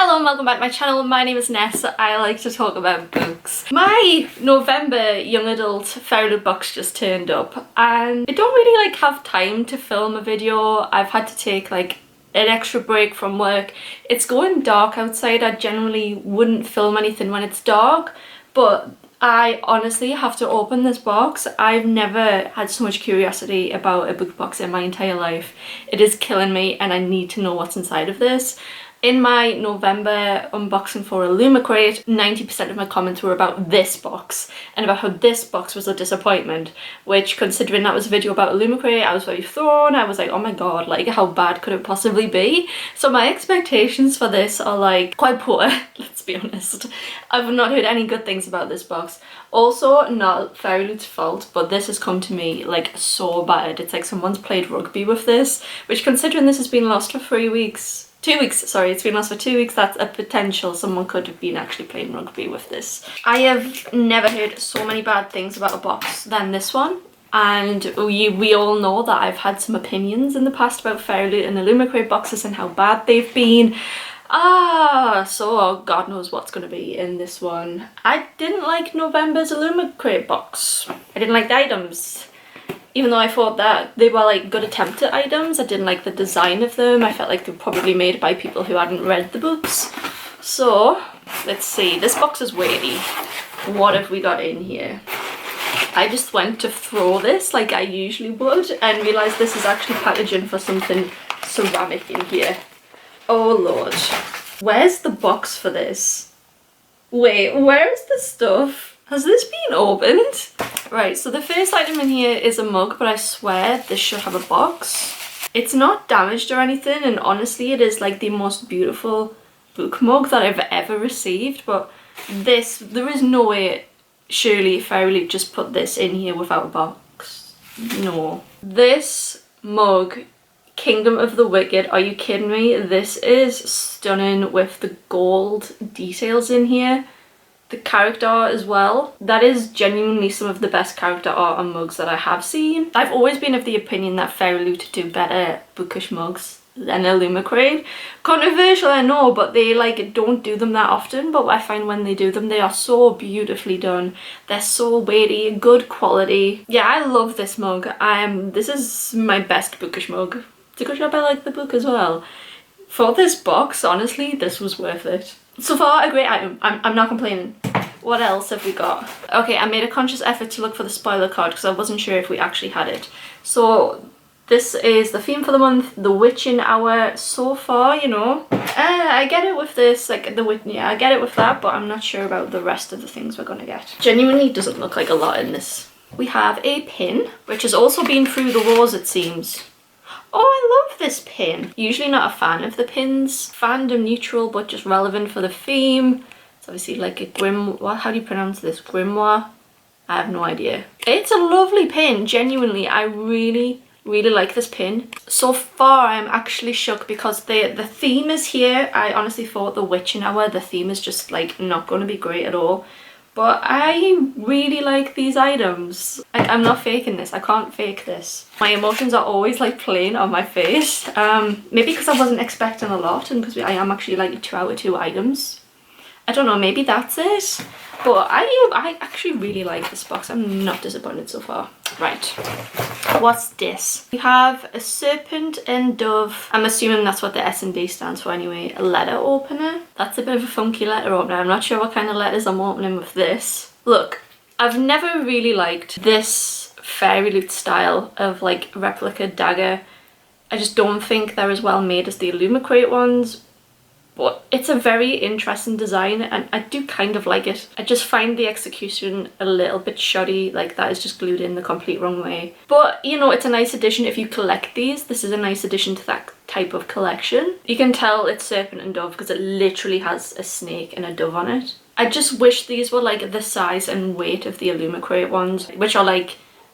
Hello and welcome back to my channel. My name is Ness. I like to talk about books. My November young adult Fairyloot box just turned up and I don't really have time to film a video. I've had to take an extra break from work. It's going dark outside. I generally wouldn't film anything when it's dark, but I honestly have to open this box. I've never had so much curiosity about a book box in my entire life. It is killing me and I need to know what's inside of this. In my November unboxing for Illumicrate, 90% of my comments were about this box and about how this box was a disappointment, which, considering that was a video about Illumicrate, I was very thrown. I was like, oh my god, how bad could it possibly be? So my expectations for this are quite poor, let's be honest. I've not heard any good things about this box. Also, not Fairyloot's fault, but this has come to me so bad. It's like someone's played rugby with this, which, considering this has been lost for 2 weeks, sorry, it's been lost for 2 weeks, that's a potential someone could have been actually playing rugby with this. I have never heard so many bad things about a box than this one, and we all know that I've had some opinions in the past about Fairyloot and Illumicrate boxes and how bad they've been. So God knows what's going to be in this one. I didn't like November's Illumicrate box. I didn't like the items. Even though I thought that they were good attempt at items, I didn't like the design of them. I felt like they were probably made by people who hadn't read the books. So, let's see. This box is weighty. What have we got in here? I just went to throw this like I usually would and realised this is actually packaging for something ceramic in here. Oh lord. Where's the box for this? Wait, where is the stuff? Has this been opened? Right, so the first item in here is a mug, but I swear this should have a box. It's not damaged or anything, and honestly it is the most beautiful book mug that I've ever received, but this, there is no way, surely Fairyloot just put this in here without a box. No. This mug, Kingdom of the Wicked, are you kidding me? This is stunning with the gold details in here. The character art as well. That is genuinely some of the best character art on mugs that I have seen. I've always been of the opinion that Fairyloot do better bookish mugs than Illumicrate. Controversial, I know, but they don't do them that often, but I find when they do them, they are so beautifully done. They're so weighty, good quality. Yeah, I love this mug. This is my best bookish mug. It's a good job I like the book as well. For this box, honestly, this was worth it. So far, a great item. I'm not complaining. What else have we got? Okay, I made a conscious effort to look for the spoiler card because I wasn't sure if we actually had it. So this is the theme for the month, the witching hour. So far, you know, I get it with this, I get it with that, but I'm not sure about the rest of the things we're gonna get. Genuinely doesn't look like a lot in this. We have a pin, which has also been through the wars, it seems. Oh, I love this pin. Usually not a fan of the pins. Fandom neutral, but just relevant for the theme. It's obviously a grimoire. How do you pronounce this? Grimoire? I have no idea. It's a lovely pin. Genuinely, I really like this pin. So far, I'm actually shook because the theme is here. I honestly thought the witching hour, the theme is just not going to be great at all. But I really like these items. I'm not faking this. I can't fake this. My emotions are always playing on my face. Maybe because I wasn't expecting a lot and because I am actually 2 out of 2 items. I don't know, maybe that's it. But I actually really like this box. I'm not disappointed so far. Right, what's this? We have a serpent and dove. I'm assuming that's what the S&D stands for anyway. A letter opener. That's a bit of a funky letter opener. I'm not sure what kind of letters I'm opening with this. Look, I've never really liked this Fairyloot style of replica dagger. I just don't think they're as well made as the Illumicrate ones. But it's a very interesting design and I do kind of like it. I just find the execution a little bit shoddy, that is just glued in the complete wrong way. But, you know, it's a nice addition if you collect these. This is a nice addition to that type of collection. You can tell it's serpent and dove because it literally has a snake and a dove on it. I just wish these were the size and weight of the Illumicrate ones, which are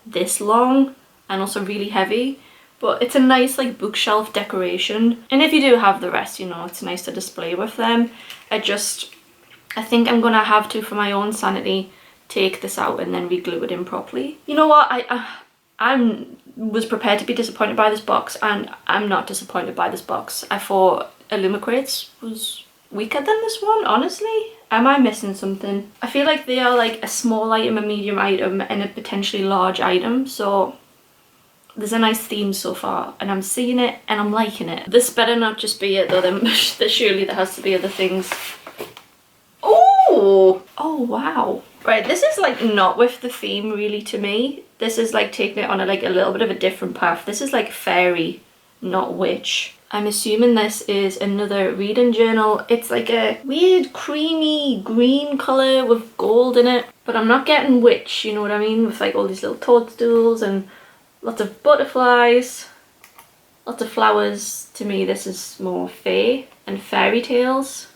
this long and also really heavy. But it's a nice bookshelf decoration. And if you do have the rest, you know, it's nice to display with them. I think I'm gonna have to, for my own sanity, take this out and then re-glue it in properly. You know what, I was prepared to be disappointed by this box and I'm not disappointed by this box. I thought Illumicrate's was weaker than this one, honestly. Am I missing something? I feel like they are like a small item, a medium item, and a potentially large item, so there's a nice theme so far, and I'm seeing it and I'm liking it. This better not just be it though, surely there has to be other things. Oh! Oh wow. Right, this is like not with the theme really to me. This is like taking it on a little bit of a different path. This is like fairy, not witch. I'm assuming this is another reading journal. It's like a weird creamy green colour with gold in it. But I'm not getting witch, you know what I mean? With like all these little toadstools and lots of butterflies, lots of flowers. To me this is more fae and fairy tales.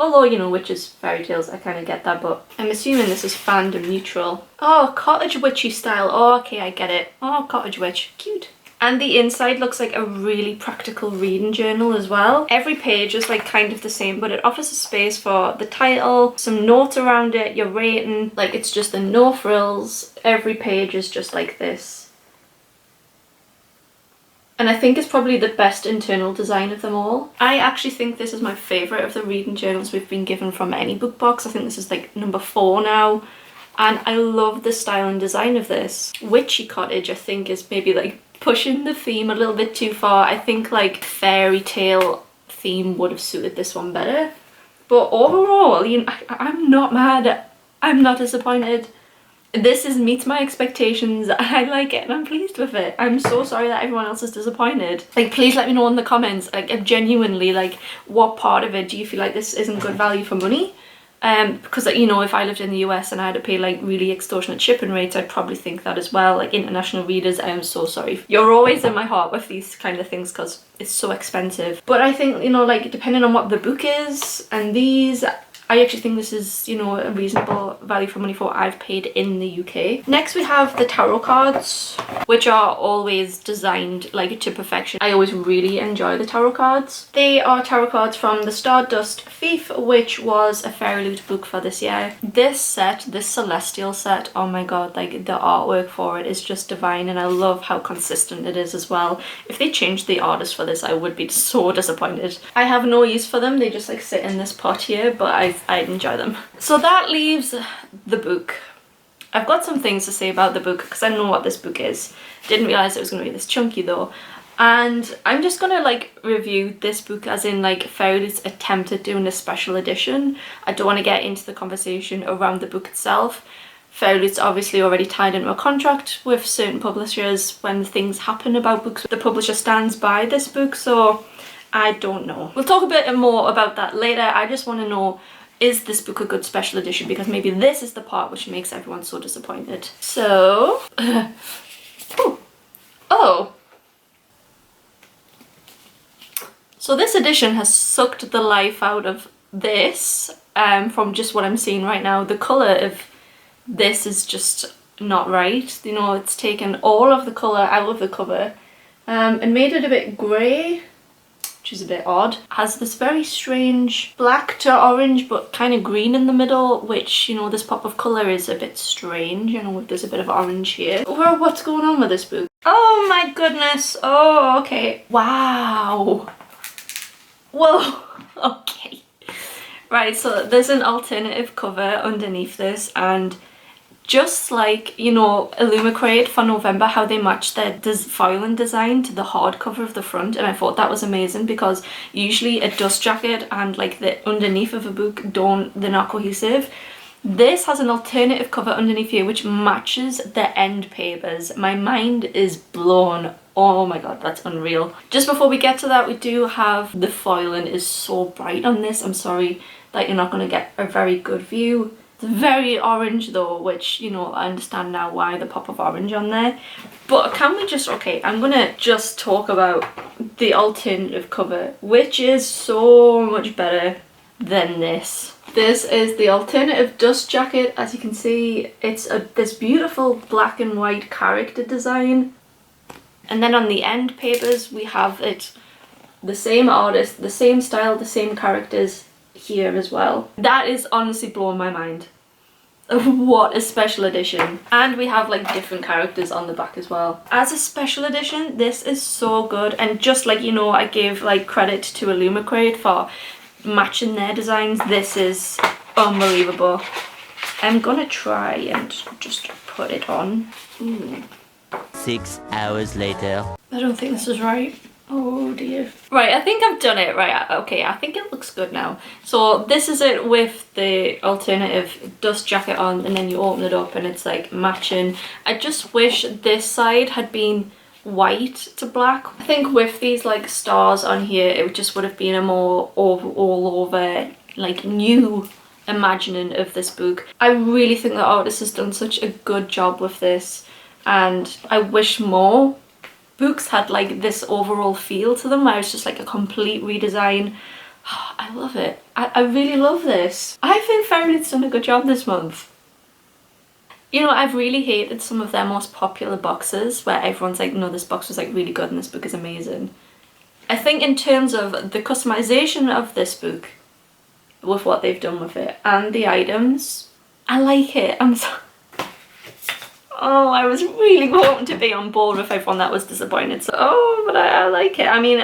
Although, you know, witches, fairy tales, I kind of get that, but I'm assuming this is fandom neutral. Oh, cottage witchy style. Oh, okay, I get it. Oh, cottage witch. Cute. And the inside looks like a really practical reading journal as well. Every page is like kind of the same, but it offers a space for the title, some notes around it, your rating. Like, it's just the no frills. Every page is just like this. And I think it's probably the best internal design of them all. I actually think this is my favourite of the reading journals we've been given from any book box. I think this is like number 4 now. And I love the style and design of this. Witchy cottage, I think, is maybe like pushing the theme a little bit too far. I think like fairy tale theme would have suited this one better. But overall, you know, I'm not mad. I'm not disappointed. This meets my expectations. I like it and I'm pleased with it. I'm so sorry that everyone else is disappointed. Like, please let me know in the comments, like, genuinely, like, what part of it do you feel like this isn't good value for money? Because, like, you know, if I lived in the US and I had to pay like really extortionate shipping rates, I'd probably think that as well. Like, international readers, I am so sorry. You're always in my heart with these kind of things because it's so expensive. But I think, you know, like, depending on what the book is and these, I actually think this is, you know, a reasonable value for money for what I've paid in the UK. Next we have the tarot cards, which are always designed like to perfection. I always really enjoy the tarot cards. They are tarot cards from the Stardust Thief, which was a Fairyloot book for this year. This set, this Celestial set, oh my god, like the artwork for it is just divine, and I love how consistent it is as well. If they changed the artist for this, I would be so disappointed. I have no use for them, they just like sit in this pot here, but I enjoy them. So that leaves the book. I've got some things to say about the book because I know what this book is. Didn't realise it was going to be this chunky though. And I'm just going to like review this book as in like Fairyloot's attempt at doing a special edition. I don't want to get into the conversation around the book itself. Fairyloot's obviously already tied into a contract with certain publishers when things happen about books. The publisher stands by this book, so I don't know. We'll talk a bit more about that later. I just want to know, is this book a good special edition? Because maybe this is the part which makes everyone so disappointed. So, oh. So this edition has sucked the life out of this, from just what I'm seeing right now. The colour of this is just not right. You know, it's taken all of the colour out of the cover and made it a bit grey, which is a bit odd. Has this very strange black to orange but kind of green in the middle, which, you know, this pop of colour is a bit strange, you know, there's a bit of orange here. Well, what's going on with this book? Oh my goodness. Oh, okay. Wow. Whoa. Okay. Right, so there's an alternative cover underneath this, and just like, you know, Illumicrate for November, how they matched their foiling design to the hardcover of the front, and I thought that was amazing because usually a dust jacket and like the underneath of a book they're not cohesive. This has an alternative cover underneath here which matches the end papers. My mind is blown. Oh my god, that's unreal. Just before we get to that, we do have the foiling is so bright on this. I'm sorry that you're not going to get a very good view. It's very orange though, which, you know, I understand now why the pop of orange on there. But can we just, okay, I'm gonna just talk about the alternative cover, which is so much better than this. This is the alternative dust jacket. As you can see, it's this beautiful black and white character design. And then on the end papers, we have it, the same artist, the same style, the same characters here as well. That is honestly blowing my mind. What a special edition. And we have like different characters on the back as well. As a special edition, this is so good. And just like, you know, I gave like credit to Illumicrate for matching their designs. This is unbelievable. I'm gonna try and just put it on. 6 hours later. I don't think this is right. Oh dear. Right, I think I've done it. Right, okay, I think it looks good now. So this is it with the alternative dust jacket on, and then you open it up and it's like matching. I just wish this side had been white to black. I think with these like stars on here, it just would have been a more all over like new imagining of this book. I really think the artist has done such a good job with this, and I wish more books had like this overall feel to them where it's just like a complete redesign. Oh, I love it. I really love this. I think Fairyloot's done a good job this month. You know, I've really hated some of their most popular boxes where everyone's like, no, this box was like really good and this book is amazing. I think in terms of the customization of this book, with what they've done with it and the items, I like it. Oh, I was really hoping to be on board with everyone that was disappointed. So, oh, but I like it. I mean,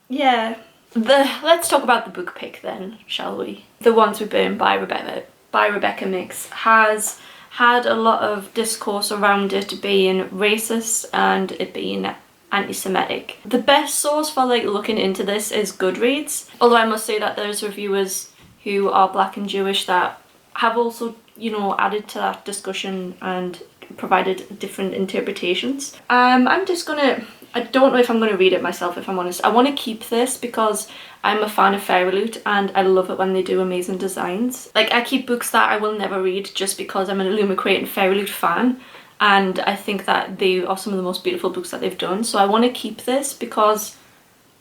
yeah. Let's talk about the book pick then, shall we? The Ones We Burn by Rebecca Mix has had a lot of discourse around it being racist and it being anti-Semitic. The best source for like looking into this is Goodreads, although I must say that there's reviewers who are Black and Jewish that have also, you know, added to that discussion and provided different interpretations. I'm just gonna, I don't know if I'm gonna read it myself, if I'm honest. I want to keep this because I'm a fan of Fairyloot and I love it when they do amazing designs. Like, I keep books that I will never read just because I'm an Illumicrate and Fairyloot fan, and I think that they are some of the most beautiful books that they've done. So I want to keep this because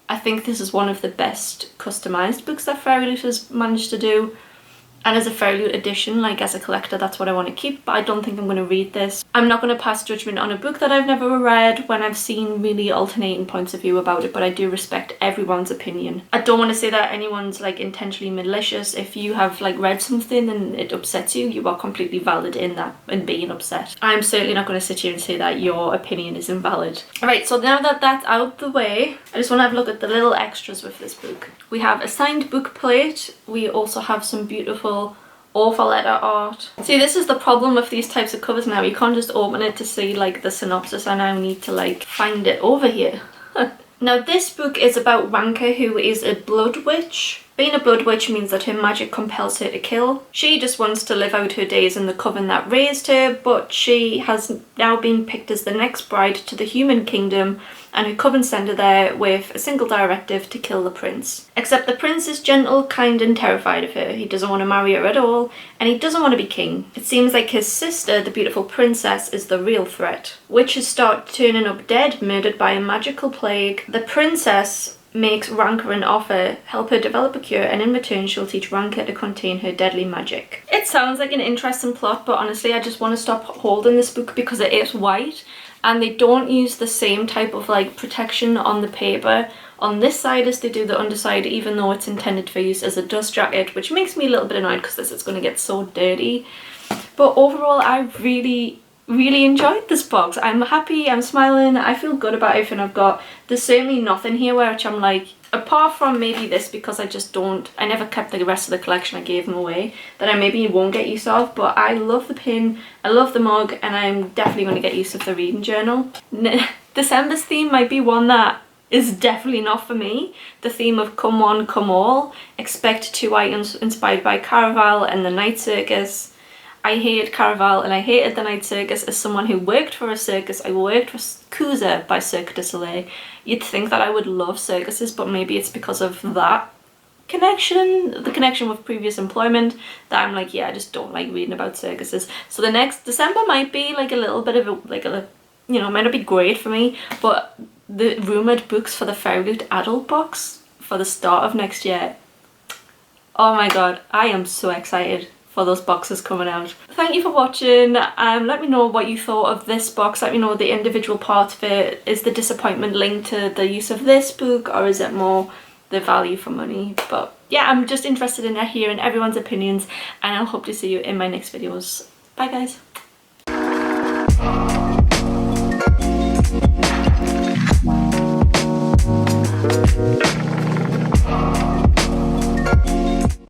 I think this is one of the best customized books that Fairyloot has managed to do. And as a Fairyloot edition, like as a collector, that's what I want to keep, but I don't think I'm going to read this. I'm not going to pass judgment on a book that I've never read when I've seen really alternating points of view about it, but I do respect everyone's opinion. I don't want to say that anyone's like intentionally malicious. If you have like read something and it upsets you, you are completely valid in that and being upset. I'm certainly not going to sit here and say that your opinion is invalid. Alright, so now that that's out the way, I just want to have a look at the little extras with this book. We have a signed book plate. We also have some beautiful author letter art. See, this is the problem with these types of covers now. You can't just open it to see like the synopsis. I now need to like find it over here. Now this book is about Ranka, who is a blood witch. Being a blood witch means that her magic compels her to kill. She just wants to live out her days in the coven that raised her, but she has now been picked as the next bride to the human kingdom, and her coven send her there with a single directive to kill the prince. Except the prince is gentle, kind and terrified of her. He doesn't want to marry her at all, and he doesn't want to be king. It seems like his sister, the beautiful princess, is the real threat. Witches start turning up dead, murdered by a magical plague. The princess makes Ranka an offer, help her develop a cure, and in return she'll teach Ranka to contain her deadly magic. It sounds like an interesting plot, but honestly I just want to stop holding this book because it is white and they don't use the same type of like protection on the paper on this side as they do the underside, even though it's intended for use as a dust jacket, which makes me a little bit annoyed because this is going to get so dirty. But overall I really enjoyed this box. I'm happy, I'm smiling, I feel good about everything I've got. There's certainly nothing here which I'm like, apart from maybe this, because I never kept the rest of the collection, I gave them away, that I maybe won't get use of, but I love the pin, I love the mug, and I'm definitely going to get use of the reading journal. December's theme might be one that is definitely not for me. The theme of come one, come all. Expect 2 items inspired by Caraval and the Night Circus. I hated Caraval and I hated the Night Circus. As someone who worked for a circus, I worked for Cusa by Cirque du Soleil. You'd think that I would love circuses, but maybe it's because of that connection, the connection with previous employment, that I'm like, yeah, I just don't like reading about circuses. So the next December might be like a little bit of a, you know, might not be great for me, but the rumoured books for the Fairyloot adult box for the start of next year, oh my god, I am so excited for those boxes coming out. Thank you for watching. Let me know what you thought of this box. Let me know the individual parts of it. Is the disappointment linked to the use of this book, or is it more the value for money? But yeah, I'm just interested in hearing everyone's opinions, and I'll hope to see you in my next videos. Bye guys.